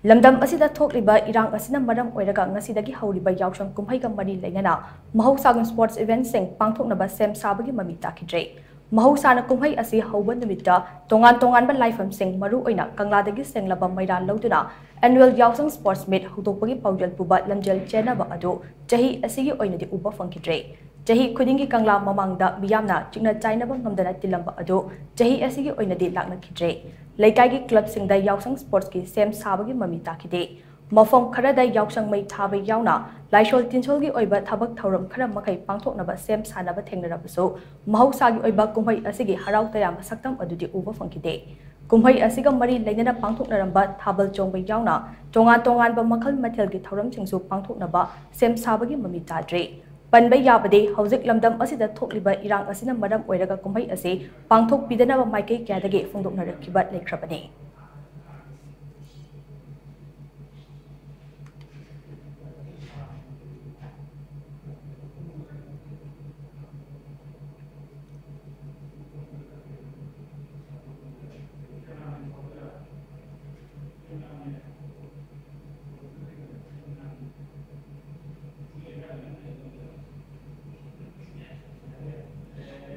Lamdam asida thokliba irang asina maram oiraga ngasi dagi houriba Yaoshang Kumhei ka mari Leinana Mahousagum sports event sing Pangthoknaba shem Sabagi Mami Takhidre Mahousana Kumhei asi hauba numita tongan ba life sing maru oina kangla dagi senglaba mairan lauduna annual Yaoshang sports meet hudopagi paujal puba lamjel chenaba adu jahi asigi oina di uba fangkidre jahi khudingi kangla mamangda miyamna chingna chainaba ngamdana tilamba adu jahi asigi oina di lakna khidre Laikagi club sing da Yaoshang sports ki shem Sabagi Mami Takhidre Mafong khara da Yaoshang mai thabe yauna laishol tinchol gi oiba thabak thauram khara makai pangthoknaba shem sanaba thengnarabasu Mahousagi oiba kumhai asigi harau tayam saktam adudi uba fangkide kumhai asiga mari Leinana pangthoknaramba thabal chongba yauna tongan ba makhal mathel gi thauram singsu pangthoknaba shem Sabagi Mami Takhidre Panbay yabade hauzik lamdam asida thokliba irang asina maram oiraga kumhai ase pangthok pidanaba maikai kyadage phongdoknarakiba lekrabane